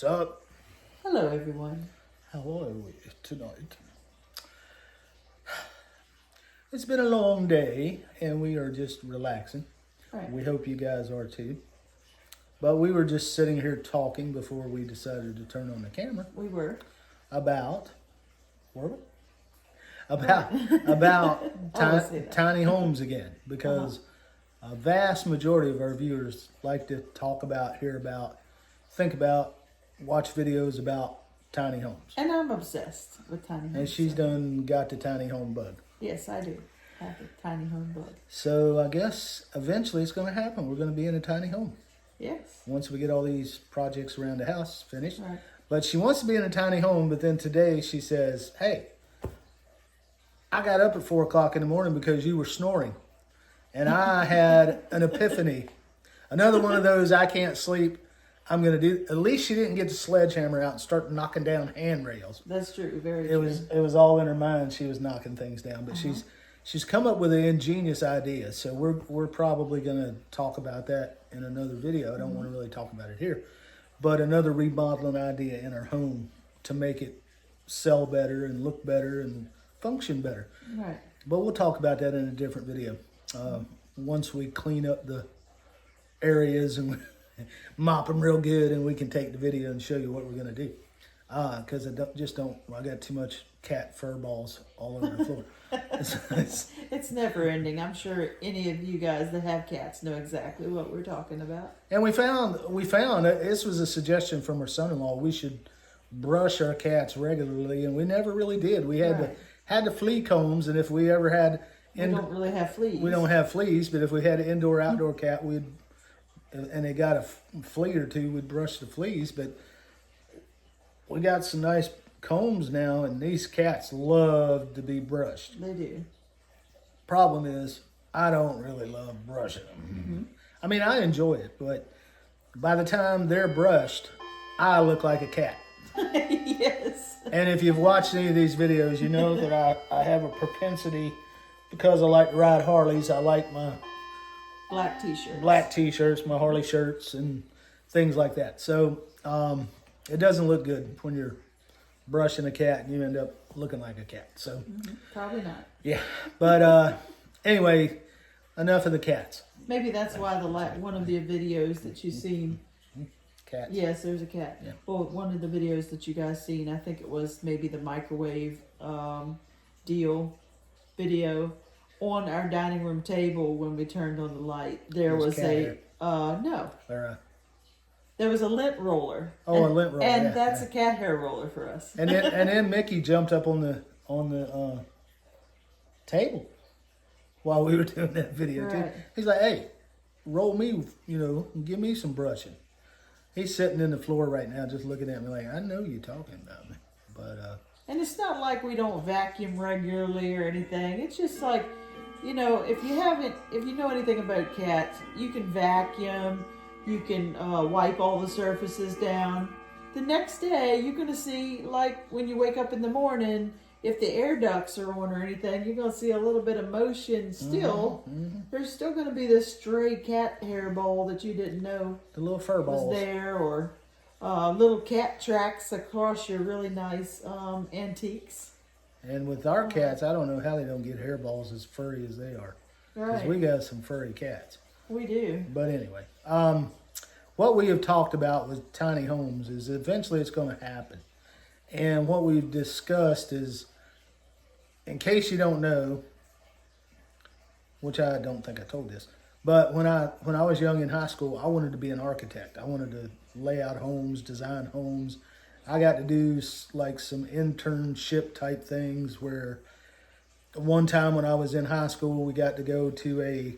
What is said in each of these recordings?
What's up? Hello, everyone. How are we tonight? It's been a long day and we are just relaxing. Right. We hope you guys are too. But we were just sitting here talking before we decided to turn on the camera We were. about, were we? About tiny homes again, because a vast majority of our viewers like to talk about, hear about, think about, watch videos about tiny homes. And I'm obsessed with tiny homes. And she's done got the tiny home bug. Yes, I do have a tiny home bug. So I guess eventually it's going to happen. We're going to be in a tiny home Yes. once we get all these projects around the house finished. Right. But she wants to be in a tiny home, but then today she says, hey, I got up at 4 o'clock in the morning because you were snoring. And I had an epiphany. Another one of those, I can't sleep. I'm going to do. At least she didn't get the sledgehammer out and start knocking down handrails. That's true. Very It true. was all in her mind. She was knocking things down, but she's come up with an ingenious idea. So we're probably going to talk about that in another video. I don't want to really talk about it here, but another remodeling idea in our home to make it sell better and look better and function better. Right. But we'll talk about that in a different video. Once we clean up the areas and mop them real good, and we can take the video and show you what we're going to do. Because I got too much cat fur balls all over the floor. It's never ending. I'm sure any of you guys that have cats know exactly what we're talking about. And we found this was a suggestion from our son-in-law. We should brush our cats regularly, and we never really did. We had the flea combs, and if we ever had, We don't really have fleas. we don't have fleas, but if we had an indoor-outdoor cat, and they got a flea or two, we'd brush the fleas. But we got some nice combs now, and these cats love to be brushed. They do. Problem is, I don't really love brushing them. I mean, I enjoy it, but by the time they're brushed, I look like a cat. Yes. And if you've watched any of these videos, you know that I have a propensity, because I like to ride Harleys, I like my Black t-shirts. my Harley shirts, and things like that. So it doesn't look good when you're brushing a cat and you end up looking like a cat. So Probably not. yeah, but anyway, enough of the cats. Maybe that's why one of the videos that you've seen. Cats. Yes, there's a cat. Yeah. Well, one of the videos that you guys seen, I think it was maybe the microwave video on our dining room table when we turned on the light. There was cat hair. no. Or, There was a lint roller. a lint roller, and yeah, that's a cat hair roller for us. and then Mickey jumped up on the table while we were doing that video too. Right. He's like, "Hey, roll me, give me some brushing." He's sitting in the floor right now, just looking at me like, "I know you're talking about me," but And it's not like we don't vacuum regularly or anything. It's just like, if you know anything about cats, you can vacuum, you can wipe all the surfaces down. The next day, you're going to see, like when you wake up in the morning, if the air ducts are on or anything, you're going to see a little bit of motion still. There's still going to be this stray cat hair ball that you didn't know the little fur balls. was there, or little cat tracks across your really nice antiques. And with our cats, I don't know how they don't get hairballs as furry as they are. Because Right. we got some furry cats. We do. But anyway, what we have talked about with tiny homes is eventually it's going to happen. And what we've discussed is, in case you don't know, which I don't think I told this, but when I was young in high school, I wanted to be an architect. I wanted to lay out homes, design homes. I got to do like some internship type things where one time when I was in high school, we got to go to a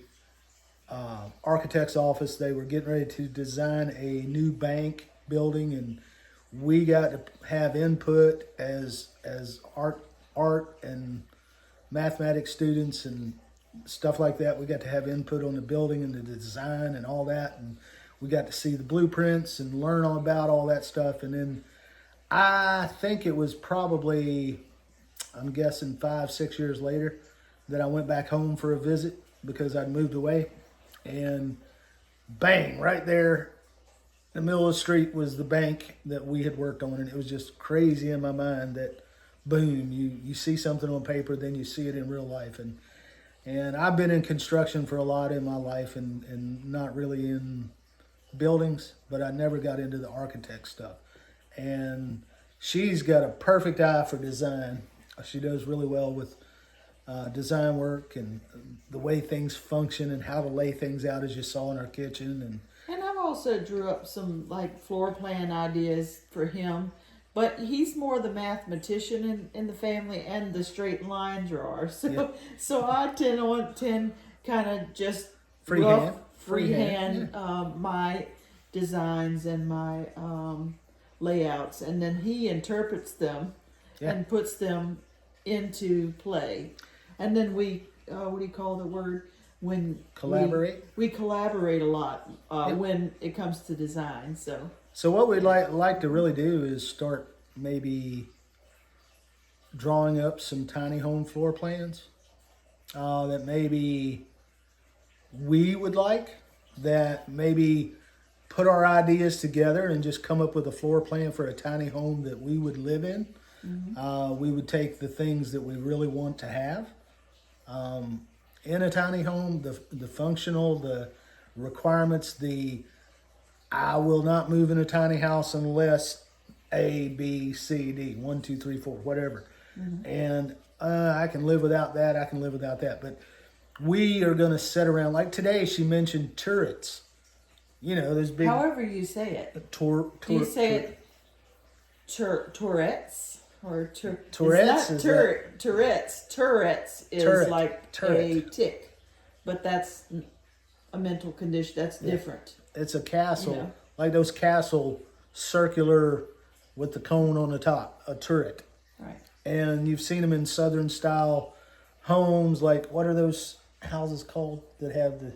architect's office. They were getting ready to design a new bank building, and we got to have input as art and mathematics students and stuff like that. We got to have input on the building and the design and all that, and we got to see the blueprints and learn all about all that stuff. And then I think it was probably, I'm guessing 5-6 years later, that I went back home for a visit because I'd moved away, and bang, right there the middle of the street was the bank that we had worked on, and it was just crazy in my mind that, boom, you see something on paper, then you see it in real life. And I've been in construction for a lot in my life, and not really in buildings, but I never got into the architect stuff. And she's got a perfect eye for design. She does really well with design work and the way things function and how to lay things out, as you saw in our kitchen. And I've also drew up some like floor plan ideas for him, but he's more the mathematician in the family and the straight line drawer. So Yep. so I tend kind of just Freehand. freehand Yeah. my designs and my layouts, and then he interprets them Yeah. and puts them into play. And then we, what do you call the word? When Collaborate. we collaborate a lot Yep. when it comes to design. So what we'd like to really do is start maybe drawing up some tiny home floor plans that maybe we would like, that maybe put our ideas together and just come up with a floor plan for a tiny home that we would live in. We would take the things that we really want to have in a tiny home, the functional, the requirements, I will not move in a tiny house unless A, B, C, D, 1, 2, 3, 4, whatever. And I can live without that. I can live without that. But we are going to sit around. Like today, she mentioned turrets. You know, there's big. however you say it, do you say it Tourette's or Tourette's Is is that Tourette's. Tourette's is Turret. like Turret. a tick, but that's a mental condition. That's different. It's a castle, Yeah. like those castle circular with the cone on the top, a turret. Right. And you've seen them in southern style homes. Like, what are those houses called that have the?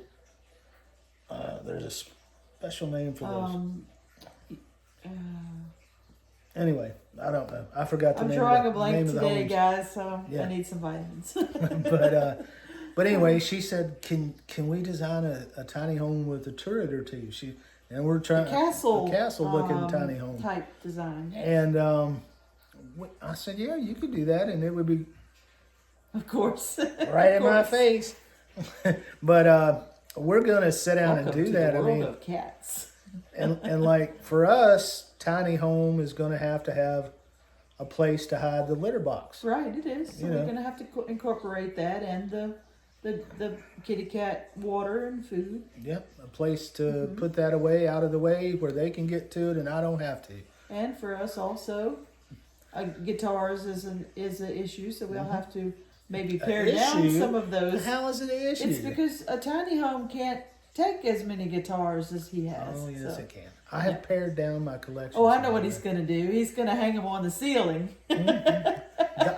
There's a special name for those. Anyway, I don't know. I forgot the I'm name. drawing of a the, blank name of the today, homes. guys. So Yeah. I need some vitamins. But anyway, she said, "Can we design a tiny home with a turret or two?" And we're trying a castle looking tiny home. type design. And I said, "Yeah, you could do that, and it would be Of course. right Of in my course. face." But we're gonna sit down Welcome and do to that. the I world mean, of cats. and like for us, tiny home is gonna have a place to hide the litter box. Right, it is. So You we're know. going to have to incorporate that and the kitty cat water and food. Yep, a place to put that away, out of the way, where they can get to it, and I don't have to. And for us also, guitars is an issue, so we'll have to maybe pare down issue? some of those. How is it an issue? It's because a tiny home can't take as many guitars as he has. Oh, yes, so. it can. I have pared down my collection. Oh, I know what he's going to do. He's going to hang them on the ceiling.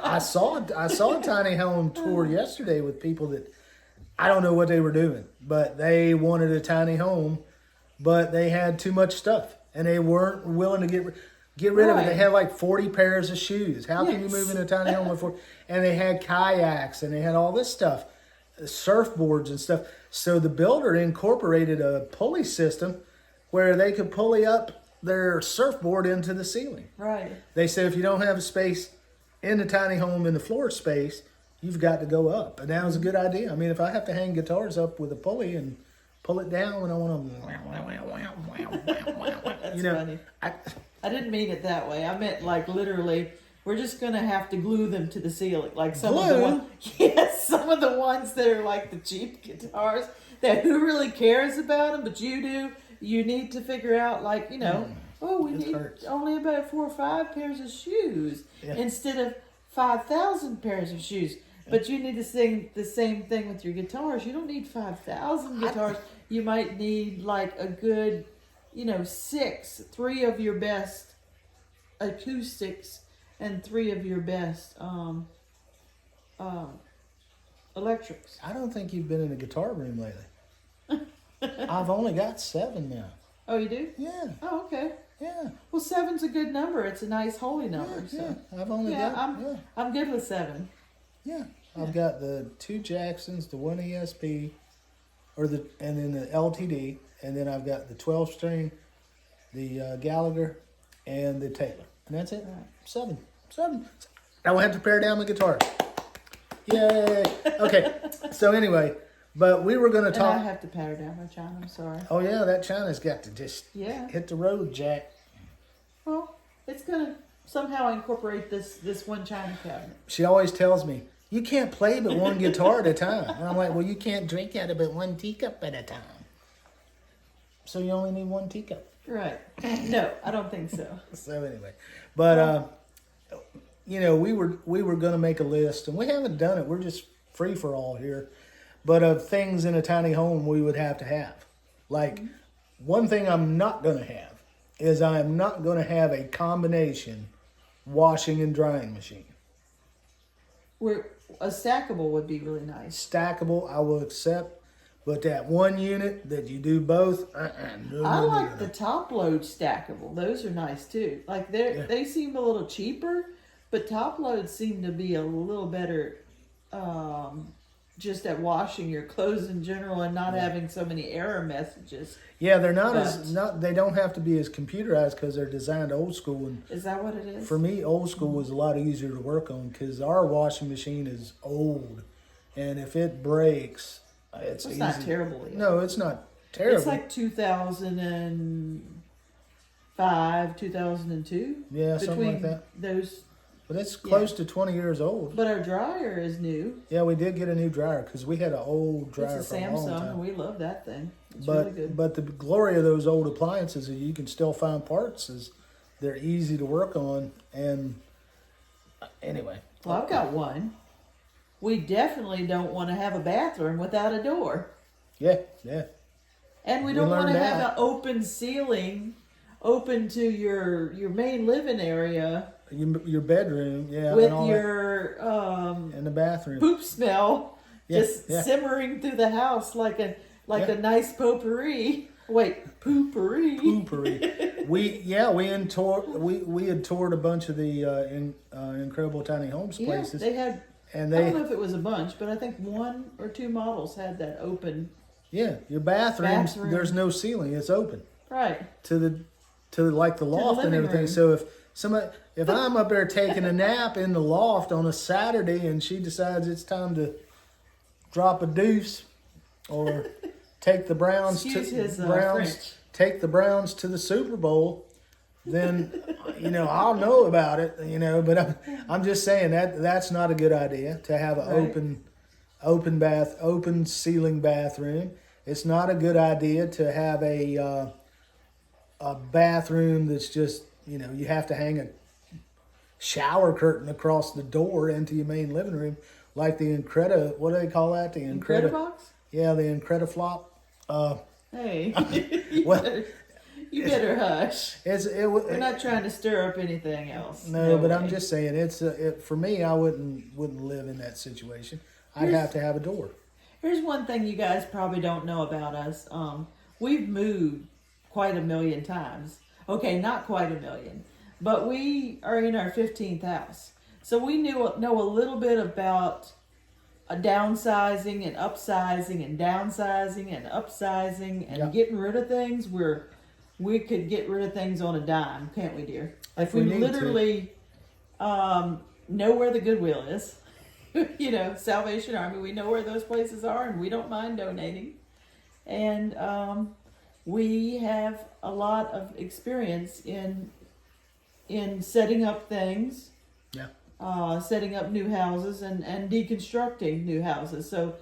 I saw a tiny home tour yesterday with people that I don't know what they were doing, but they wanted a tiny home, but they had too much stuff and they weren't willing to get rid of it. They Right. had like 40 pairs of shoes. How can you Yes. move in a tiny home with 40? And they had kayaks and they had all this stuff, surfboards and stuff. So the builder incorporated a pulley system where they could pulley up their surfboard into the ceiling. Right. They said if you don't have a space in the tiny home in the floor space, you've got to go up. And that was a good idea. I mean, if I have to hang guitars up with a pulley and pull it down when I want That's to, funny. I didn't mean it that way. I meant like literally, we're just gonna have to glue them to the ceiling, like some of the Glue? ones. Yes, some of the ones that are like the cheap guitars. That who really cares about them, but you do. You need to figure out, like we It need hurts. only about 4 or 5 pairs of shoes Yeah. instead of 5,000 pairs of shoes. But you need to sing the same thing with your guitars. You don't need 5,000 guitars. You might need like a good, 6, 3 of your best acoustics and 3 of your best electrics. I don't think you've been in a guitar room lately. I've only got 7 now. Oh, you do? Yeah, Oh, okay. yeah, Well, 7's a good number. It's a nice holy number. yeah. So I've only yeah, got I'm good with 7. yeah. I've got the 2 Jacksons, the 1 ESP, and then the LTD, and then I've got the 12 string the Gallagher, and the Taylor, and that's it. Right. Seven. I will have to pare down the guitar. Yay! Okay. So anyway, but we were going to And I talk. have to patter down my china. I'm sorry. Oh yeah, that China's got to just Yeah. hit the road, Jack. Well, it's gonna somehow incorporate this one china cabinet. She always tells me, you can't play but one guitar at a time. And I'm like, well, you can't drink out of but one teacup at a time. So you only need one teacup. Right. No, I don't think so. So anyway, but you know, we were going to make a list, and we haven't done it. We're just free for all here, but of things in a tiny home we would have to have. Like one thing I'm not going to have is I am not going to have a combination washing and drying machine. A stackable would be really nice. Stackable, I will accept. But that one unit that you do both, no, I no, like no. the top load stackable. Those are nice too. Like they seem a little cheaper, but top loads seem to be a little better, just at washing your clothes in general and not having so many error messages. Yeah, they're they don't have to be as computerized because they're designed old school. And Is that what it is? for me, old school was a lot easier to work on because our washing machine is old, and if it breaks, it's easy. not terrible either. No, it's not terrible. It's like 2005, 2002. Yeah, something like that. Those, But it's close to 20 years old. but our dryer is new. Yeah, we did get a new dryer because we had an old dryer It's a for a long Samsung, time. and we love that thing. It's But really good. but the glory of those old appliances is you can still find parts. Is they're easy to work on. And anyway, Well, I've got one. We definitely don't want to have a bathroom without a door. yeah. And we We don't want to learned have that. an open ceiling open to your main living area Your bedroom, yeah, with and all your that, and the bathroom. poop smell Yeah, just yeah. simmering through the house like a Yeah. nice potpourri. Wait, poopery. Poopery. We had toured a bunch of the Incredible Tiny Homes Yeah, places, they had. and I don't know they if it was a bunch, but I think one or two models had that open. your bathrooms. Bathroom. There's no ceiling; it's open Right. to like the loft and living everything. room. So if I'm up there taking a nap in the loft on a Saturday and she decides it's time to drop a deuce or take the Browns Excuse his Browns French. take the Browns to the Super Bowl, then I'll know about it. But I'm just saying that's not a good idea to have an Right. open ceiling bathroom. It's not a good idea to have a bathroom that's just you have to hang a shower curtain across the door into your main living room, like the Increda. What do they call that? The Incredibox? Yeah, the Incrediflop. Hey, Well, you better hush. We're It not trying to stir up anything else. no, but I'm way. just saying for me. I wouldn't live in that situation. I'd have to have a door. Here's one thing you guys probably don't know about us. We've moved quite a million times. Okay, not quite a million, but we are in our 15th house. So we know a little bit about downsizing and upsizing and downsizing and upsizing and Yeah. getting rid of things where we could get rid of things on a dime, can't we, dear? If we we need to. literally know where the Goodwill is. Salvation Army, we know where those places are and we don't mind donating. And we have a lot of experience in setting up things, Yeah. setting up new houses and deconstructing new houses. So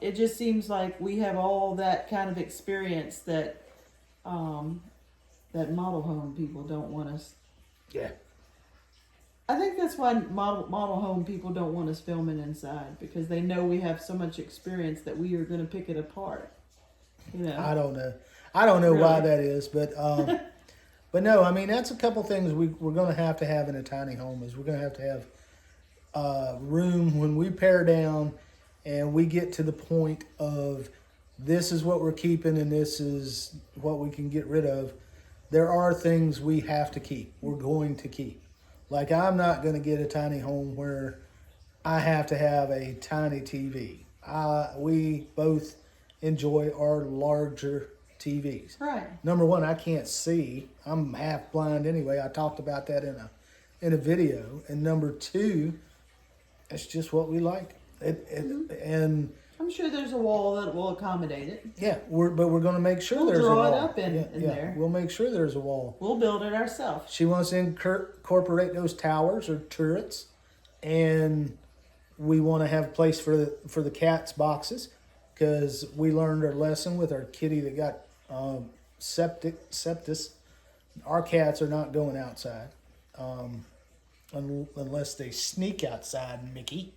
it just seems like we have all that kind of experience that model home people don't want us. Yeah. I think that's why model home people don't want us filming inside, because they know we have so much experience that we are going to pick it apart. I don't know. I don't know why Really? that is, but but no, I mean that's a couple things we're going to have in a tiny home. Is we're going to have room when we pare down and we get to the point of this is what we're keeping and this is what we can get rid of. There are things we have to keep. We're going to keep. Like I'm not going to get a tiny home where I have to have a tiny TV. We both enjoy our larger TVs. Right. Number one, I can't see. I'm half blind anyway. I talked about that in a video. And number two, it's just what we like. And I'm sure there's a wall that will accommodate it. yeah, we're going to make sure We'll there's a draw wall. it up in there. We'll make sure there's a wall. We'll build it ourselves. She wants to incorporate those towers or turrets, and we want to have a place for the cats' boxes, because we learned our lesson with our kitty that got sepsis. Our cats are not going outside unless they sneak outside, Mickey.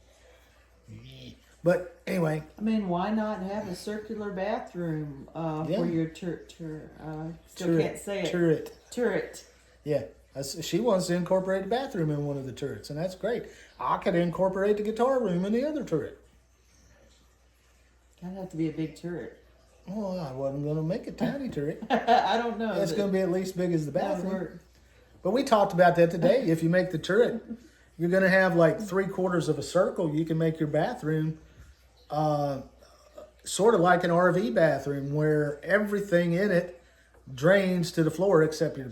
But anyway, I mean, why not have a circular bathroom for your still can't say it. Turret. Yeah, she wants to incorporate a bathroom in one of the turrets, and that's great. I could incorporate the guitar room in the other turret. That'd have to be a big turret. Well, I wasn't going to make a tiny turret. I don't know. It's going to be at least big as the That would bathroom. work. But we talked about that today. If you make the turret, you're going to have like 3/4 of a circle. You can make your bathroom sort of like an RV bathroom, where everything in it drains to the floor except your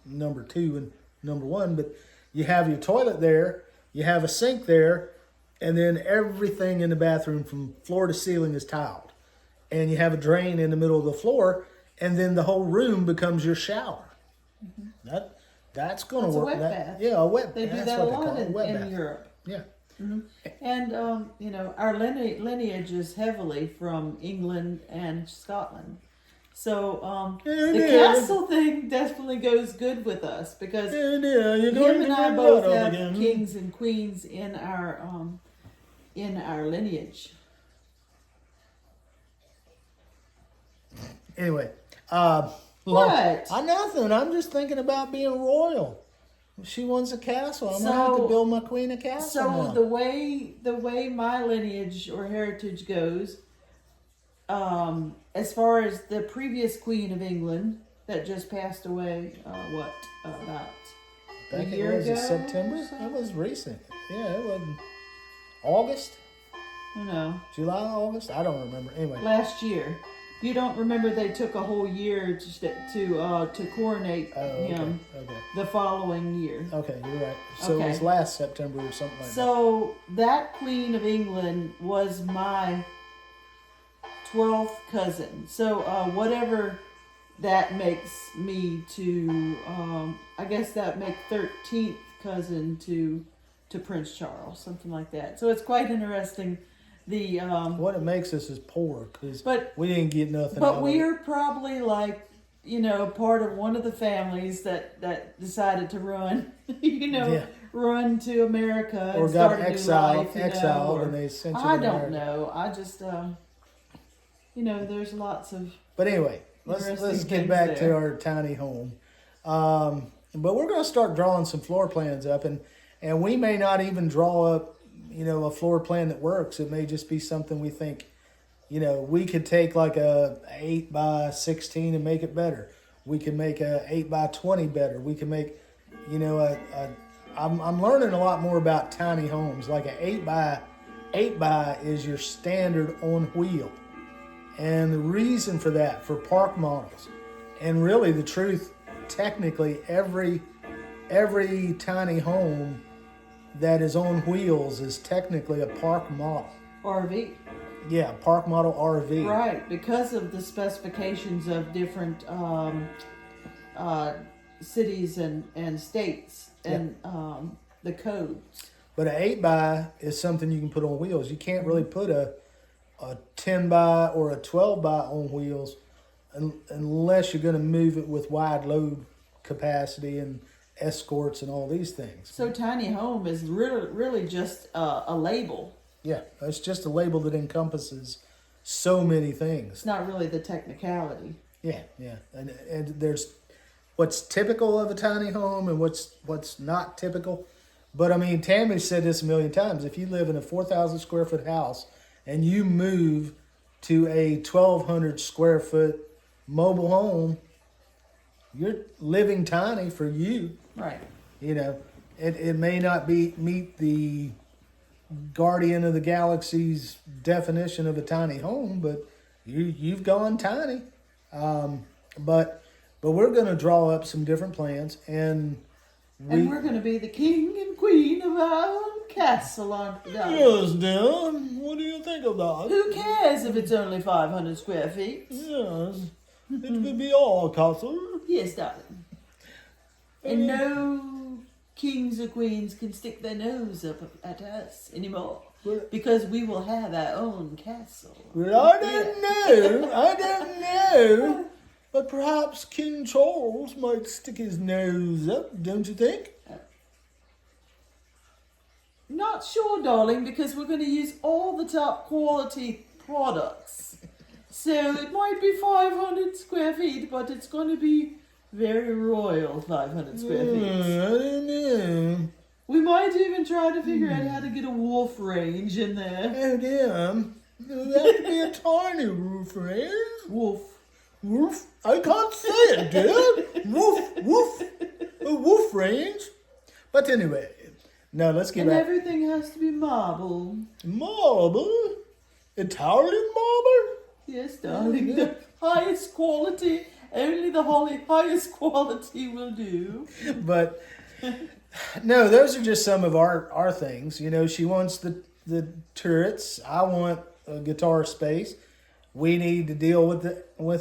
number 2 and number 1. But you have your toilet there, you have a sink there, and then everything in the bathroom from floor to ceiling is tiled. And you have a drain in the middle of the floor, and then the whole room becomes your shower. Mm-hmm. That's going to work. A wet bath. Yeah, a wet bath. They do That's that what a they lot call it, wet in bath. Europe. Yeah. Mm-hmm. And, our lineage is heavily from England and Scotland. So the castle thing definitely goes good with us, because You're him going and to I get both blood have again. kings and queens in our lineage. Anyway, What? nothing. I'm just thinking about being royal. She wants a castle. I'm gonna have to build my queen a castle. So now. the way my lineage or heritage goes, as far as the previous Queen of England that just passed away, about Back a year was ago? it September? It was recent. Yeah, it wasn't August, No, July, August. I don't remember. Anyway, last year. You don't remember they took a whole year to coronate him Okay. the following year. Okay, you're right. So it was Okay. last September or something like that. So that Queen of England was my 12th cousin. So whatever that makes me to, I guess that make 13th cousin to Prince Charles, something like that. So it's quite interesting. The What it makes us is poor, because But- we didn't get nothing. but out we of it. are probably like, part of one of the families that decided to run, Yeah. run to America and Or got start a new exiled, life, or- and they sent you to I don't America. know. I just, there's lots of. But anyway, let's Interesting get things back to there. our tiny home. But we're going to start drawing some floor plans up, and we may not even draw up, a floor plan that works. It may just be something we think, we could take like a 8x16 and make it better. We can make a 8x20 better. We can make, I'm learning a lot more about tiny homes. Like a 8x is your standard on wheel. And the reason for that, for park models, and really the truth, technically every tiny home that is on wheels is technically a park model. RV. Yeah, park model RV. Right, because of the specifications of different cities and states and the codes. But an 8x is something you can put on wheels. You can't really put a 10x or a 12x on wheels unless you're going to move it with wide load capacity and escorts and all these things. So tiny home is really just a label. Yeah, it's just a label that encompasses so many things. It's not really the technicality. Yeah, and there's what's typical of a tiny home and what's not typical. But I mean, Tammy said this a million times. If you live in a 4,000 square foot house and you move to a 1,200 square foot mobile home, you're living tiny for you. Right. It may not meet the Guardian of the Galaxy's definition of a tiny home, but you've gone tiny. But we're going to draw up some different plans, and we're going to be the king and queen of our own castle, aren't we, darling? Yes, dear. What do you think of that? Who cares if it's only 500 square feet? Yes, it will be our castle. Yes, darling. And no kings or queens can stick their nose up at us anymore, because we will have our own castle. Well, I don't know. But perhaps King Charles might stick his nose up, don't you think? Not sure, darling, because we're going to use all the top quality products. So it might be 500 square feet, but it's going to be very royal 500 square feet. I don't know. We might even try to figure out how to get a wolf range in there. Oh, dear. That could be a tiny roof range. Wolf. Woof. I can't say it, dude. Woof, woof. A wolf range. But anyway, no, let's get And back. everything has to be marble. Marble? Italian marble? Yes, darling. The highest quality. Only the highest quality will do. But no, those are just some of our things. You know, she wants the turrets. I want a guitar space. We need to deal with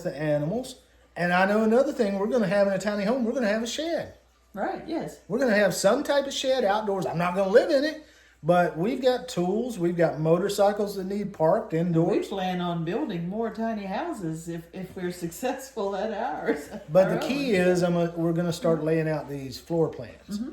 the animals. And I know another thing we're going to have in a tiny home, we're going to have a shed. Right, yes. We're going to have some type of shed outdoors. I'm not going to live in it, but we've got tools. We've got motorcycles that need parked We indoors. plan on building more tiny houses if we're successful at ours. But the key is we're going to start laying out these floor plans. Mm-hmm.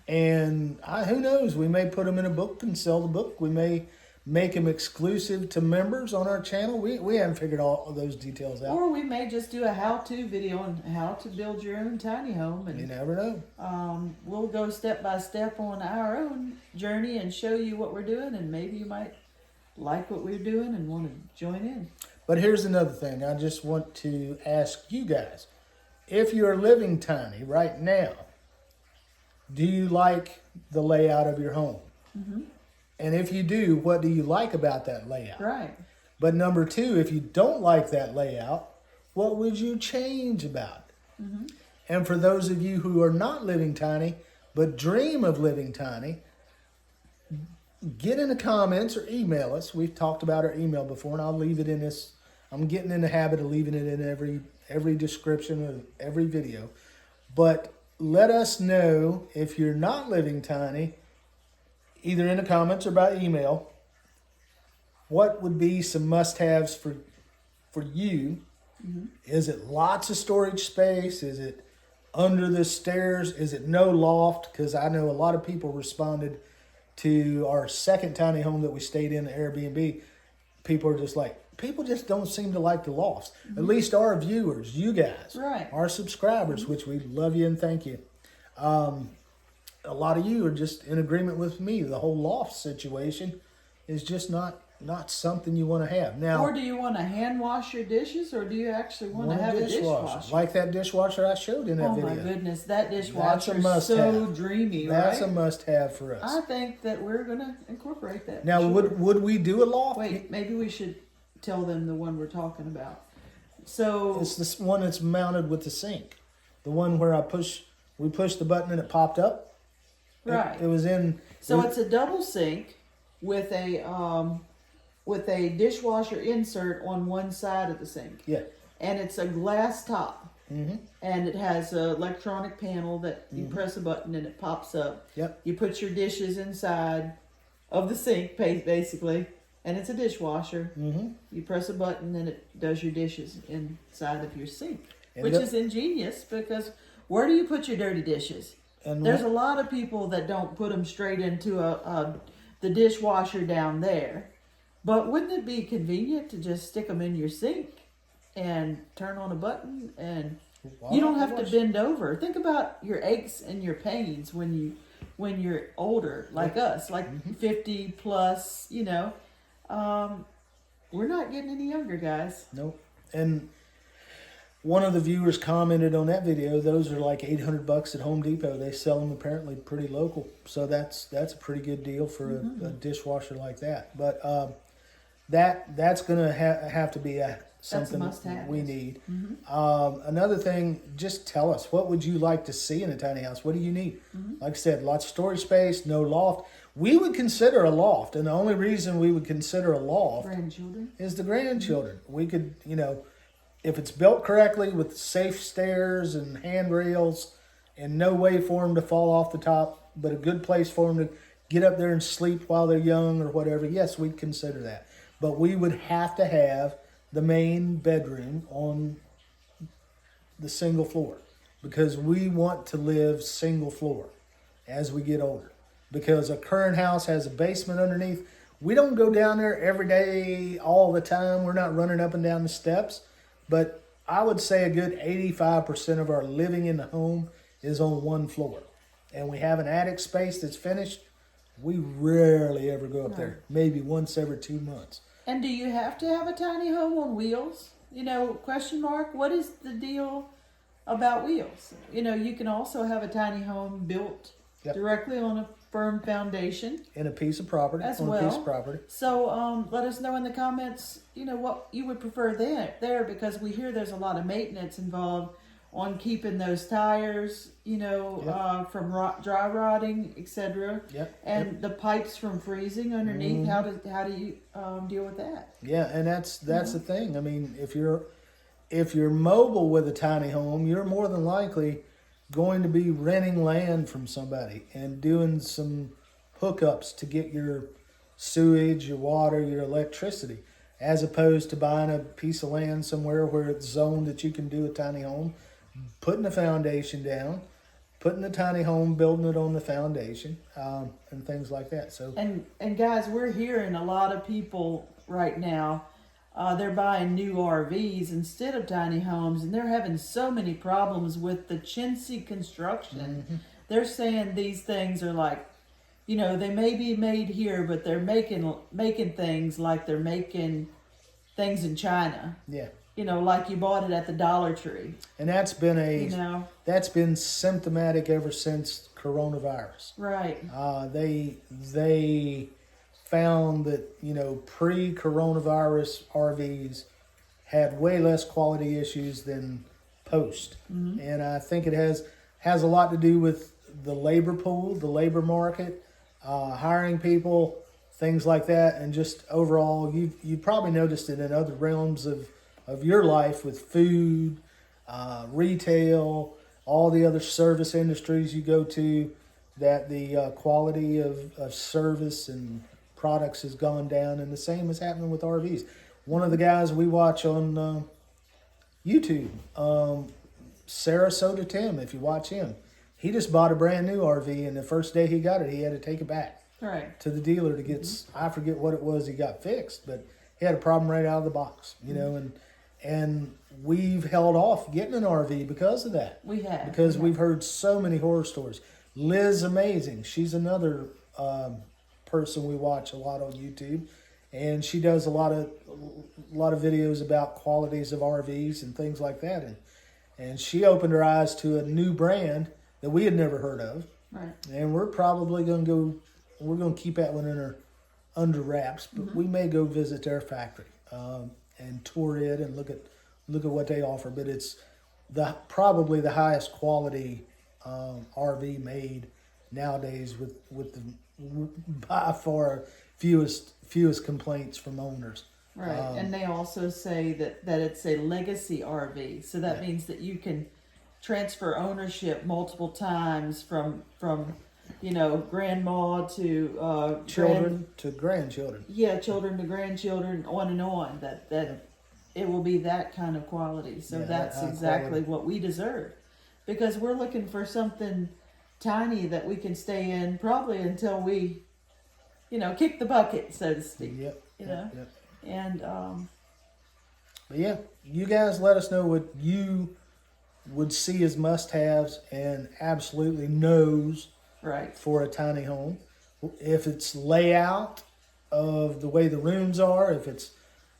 And who knows, we may put them in a book and sell the book. We may make them exclusive to members on our channel. We haven't figured all of those details out. Or we may just do a how-to video on how to build your own tiny home. And You never know. we'll go step by step on our own journey and show you what we're doing. And maybe you might like what we're doing and want to join in. But here's another thing. I just want to ask you guys. If you're living tiny right now, do you like the layout of your home? Mm-hmm. And if you do, what do you like about that layout? Right. But number two, if you don't like that layout, what would you change about it? Mm-hmm. And for those of you who are not living tiny, but dream of living tiny, get in the comments or email us. We've talked about our email before, and I'll leave it in this. I'm getting in the habit of leaving it in every description of every video. But let us know if you're not living tiny, either in the comments or by email, what would be some must-haves for you. Mm-hmm. Is it lots of storage space? Is it under the stairs? Is it no loft? Because I know a lot of people responded to our second tiny home that we stayed in, the Airbnb. People are just like, people just don't seem to like the lofts. Mm-hmm. At least our viewers, you guys, Right. our subscribers, which we love you and thank you. A lot of you are just in agreement with me. The whole loft situation is just not something you want to have. Now, Or do you want to hand wash your dishes, or do you actually want to have a dishwasher? like that dishwasher I showed in that Oh video. my goodness, that That's dishwasher a is must-have. so dreamy, That's right? a must-have for us. I think that we're going to incorporate that. Now, for sure. would we do a loft? Wait, maybe we should tell them the one we're talking about. So, It's this one that's mounted with the sink. The one where we pushed the button and it popped up. right. It was in. So it's a double sink with a dishwasher insert on one side of the sink, Yeah. and it's a glass top, Mm-hmm. and it has an electronic panel that you press a button and it pops up. Yep. You put your dishes inside of the sink, basically, and it's a dishwasher. Mm-hmm. You press a button and it does your dishes inside of your sink, And which the- is ingenious, because where do you put your dirty dishes? And There's a lot of people that don't put them straight into the dishwasher down there. But wouldn't it be convenient to just stick them in your sink and turn on a button, and you don't have to bend over? Think about your aches and your pains when you're older, like us, like 50 plus, we're not getting any younger, guys. Nope. And one of the viewers commented on that video, those are like $800 at Home Depot. They sell them apparently pretty local. So that's a pretty good deal for a dishwasher like that. But that's going to have to be a something must-have, we yes. need. Another thing, just tell us, what would you like to see in a tiny house? What do you need? Like I said, lots of storage space, no loft. We would consider a loft, and the only reason we would consider a loft Grandchildren. is the grandchildren. We could, if it's built correctly with safe stairs and handrails and no way for them to fall off the top, but a good place for them to get up there and sleep while they're young or whatever, yes, we'd consider that. But we would have to have the main bedroom on the single floor because we want to live single floor as we get older. Because a current house has a basement underneath. We don't go down there every day, all the time. We're not running up and down the steps. But I would say a good 85% of our living in the home is on one floor. And we have an attic space that's finished. We rarely ever go up there. Maybe once every 2 months. And do you have to have a tiny home on wheels? Question mark. What is the deal about wheels? You can also have a tiny home built directly on a firm foundation. In a piece of property. As on well. a piece of property. So let us know in the comments, what you would prefer there because we hear there's a lot of maintenance involved on keeping those tires, from dry rotting, etc. And the pipes from freezing underneath. How do you deal with that? Yeah, and that's the thing. I mean, if you're mobile with a tiny home, you're more than likely going to be renting land from somebody and doing some hookups to get your sewage, your water, your electricity, as opposed to buying a piece of land somewhere where it's zoned that you can do a tiny home, putting the foundation down, putting the tiny home, building it on the foundation, and things like that. So and guys, we're hearing a lot of people right now. They're buying new RVs instead of tiny homes, and they're having so many problems with the chintzy construction. They're saying these things are like, they may be made here, but they're making things like they're making things in China. Yeah. Like you bought it at the Dollar Tree. And that's been that's been symptomatic ever since coronavirus. Right. They found that pre-coronavirus RVs had way less quality issues than post, and I think it has a lot to do with the labor pool, the labor market, hiring people, things like that, and just overall, you've probably noticed it in other realms of your life with food, retail, all the other service industries you go to, that the quality of service and products has gone down, and the same is happening with RVs. One of the guys we watch on YouTube, Sarasota Tim, if you watch him, he just bought a brand new RV, and the first day he got it, he had to take it back to the dealer to get, I forget what it was he got fixed, but he had a problem right out of the box, and we've held off getting an RV because of that. We have. Because we've heard so many horror stories. Liz Amazing, she's another person we watch a lot on YouTube, and she does a lot of videos about qualities of RVs and things like that, and she opened her eyes to a new brand that we had never heard of, and we're probably going to keep that one under wraps, but we may go visit their factory and tour it and look at what they offer. But it's probably the highest quality RV made nowadays with the by far fewest complaints from owners. Right, and they also say that it's a legacy RV, so that means that you can transfer ownership multiple times from grandma to children to grandchildren. Yeah, children to grandchildren, on and on. That it will be that kind of quality. So that's exactly what we deserve, because we're looking for something tiny that we can stay in probably until we, kick the bucket, so to speak. Yep. And but yeah, you guys let us know what you would see as must-haves and absolutely no's for a tiny home. If it's layout of the way the rooms are, if it's,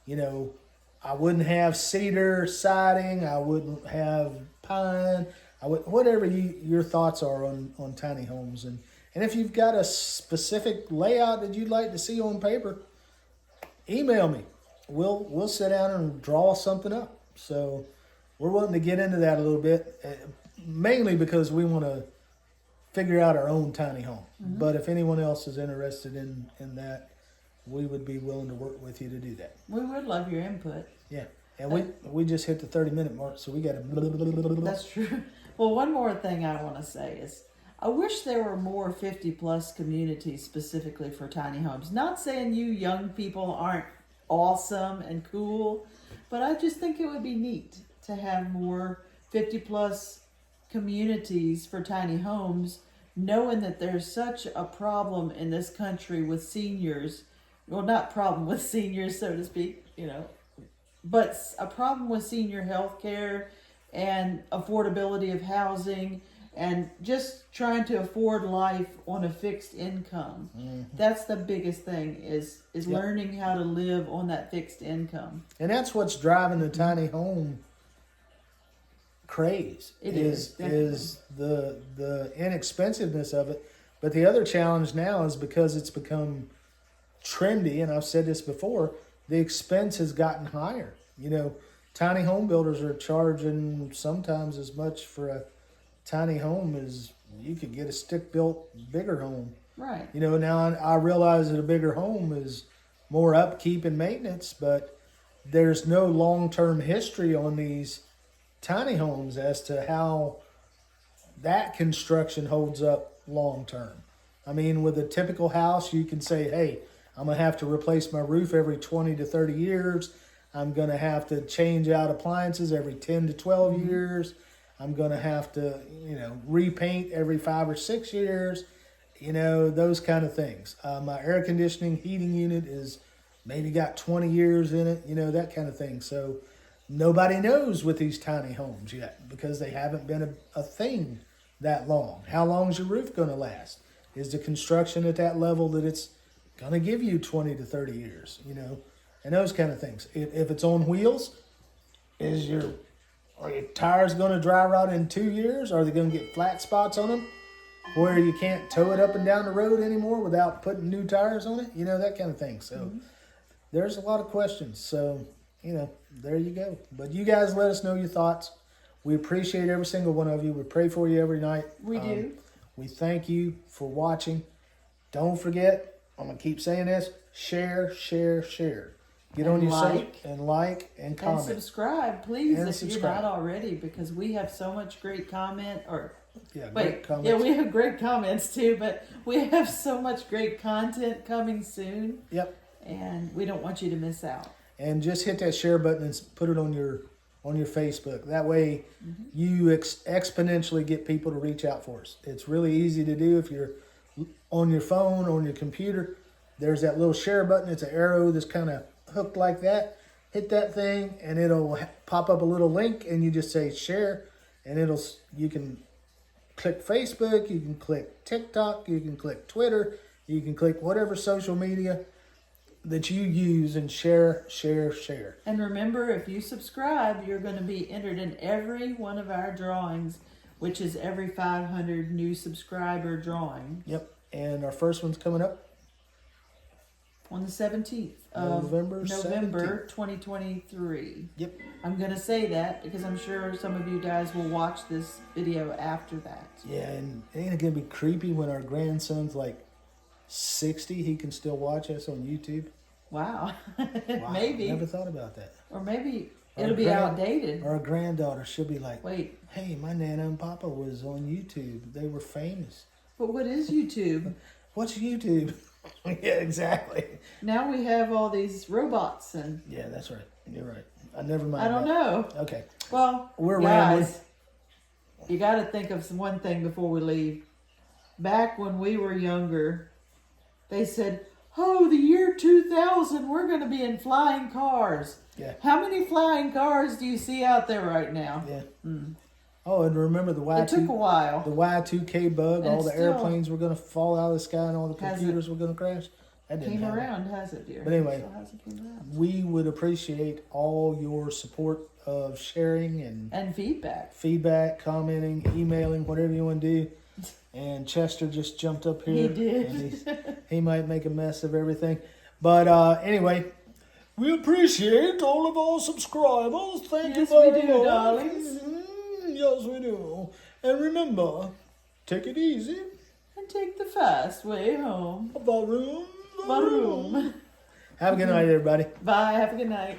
I wouldn't have cedar siding, I wouldn't have pine, whatever your thoughts are on tiny homes. And if you've got a specific layout that you'd like to see on paper, email me. we'll sit down and draw something up. So we're wanting to get into that a little bit, mainly because we want to figure out our own tiny home. Mm-hmm. But if anyone else is interested in that, we would be willing to work with you to do that. We would love your input. Yeah. And we just hit the 30-minute mark, so we got to. That's true. Well, one more thing I want to say is I wish there were more 50-plus communities specifically for tiny homes. Not saying you young people aren't awesome and cool, but I just think it would be neat to have more 50-plus communities for tiny homes, knowing that there's such a problem in this country with seniors. Well, not problem with seniors, so to speak, but a problem with senior health care and affordability of housing and just trying to afford life on a fixed income. Mm-hmm. That's the biggest thing is Yep. learning how to live on that fixed income. And that's what's driving the tiny home craze. It is is the inexpensiveness of it. But the other challenge now is because it's become trendy, and I've said this before, the expense has gotten higher. Tiny home builders are charging sometimes as much for a tiny home as you could get a stick-built bigger home. Right. Now I realize that a bigger home is more upkeep and maintenance, but there's no long-term history on these tiny homes as to how that construction holds up long-term. I mean, with a typical house, you can say, hey, I'm going to have to replace my roof every 20 to 30 years. I'm going to have to change out appliances every 10 to 12 years. I'm going to have to, repaint every 5 or 6 years, those kind of things. My air conditioning heating unit is maybe got 20 years in it, that kind of thing. So nobody knows with these tiny homes yet because they haven't been a thing that long. How long is your roof going to last? Is the construction at that level that it's going to give you 20 to 30 years, and those kind of things. If it's on wheels, are your tires going to dry rot in 2 years? Are they going to get flat spots on them where you can't tow it up and down the road anymore without putting new tires on it? That kind of thing. So there's a lot of questions. So, there you go. But you guys let us know your thoughts. We appreciate every single one of you. We pray for you every night. We do. We thank you for watching. Don't forget, I'm going to keep saying this, share. Get And on your like. site and like and comment. And subscribe, please, And if subscribe. you're not already, because we have so much great comment. Great Wait, comments. yeah, we have great comments too, but we have so much great content coming soon. Yep. And we don't want you to miss out. And just hit that share button and put it on your Facebook. That way you exponentially get people to reach out for us. It's really easy to do if you're on your phone, on your computer. There's that little share button. It's an arrow that's kind of hooked like that. Hit that thing and it'll pop up a little link and you just say share and you can click Facebook, you can click TikTok, you can click Twitter, you can click whatever social media that you use and share. And remember, if you subscribe, you're going to be entered in every one of our drawings, which is every 500 new subscriber drawing. Yep. And our first one's coming up On the 17th of November 2023. Yep. I'm going to say that because I'm sure some of you guys will watch this video after that. Yeah, and ain't it gonna be creepy when our grandson's like 60? He can still watch us on YouTube. Wow. Wow, Maybe. Never thought about that. Or maybe Our it'll be grand- outdated. Our granddaughter, she'll be like, Wait, "Hey, my Nana and Papa was on YouTube. They were famous." but what is YouTube? What's YouTube? Yeah, exactly. Now we have all these robots and Yeah, that's right. You're right. I never mind. I don't that. know. Okay. Well, We're guys, rambling. you got to think of one thing before we leave. Back when we were younger, they said, "Oh, the year 2000, we're going to be in flying cars." Yeah. How many flying cars do you see out there right now? Yeah. Oh, and remember the It took a while. the Y2K bug, And all it's the still- airplanes were going to fall out of the sky and all the Hasn't computers were going to crash. That didn't Came happen. around, has it, dear? But anyway. Still hasn't came around. We would appreciate all your support of sharing and And feedback. feedback, commenting, emailing, whatever you want to do. And Chester just jumped up here. He did. And he might make a mess of everything. But anyway, We appreciate all of our subscribers. Thank Yes, you we very do, much. darlings. Yes, we do. And remember, take it easy. And take the fast way home. Varoom. Varoom. Have a good night, everybody. Bye. Have a good night.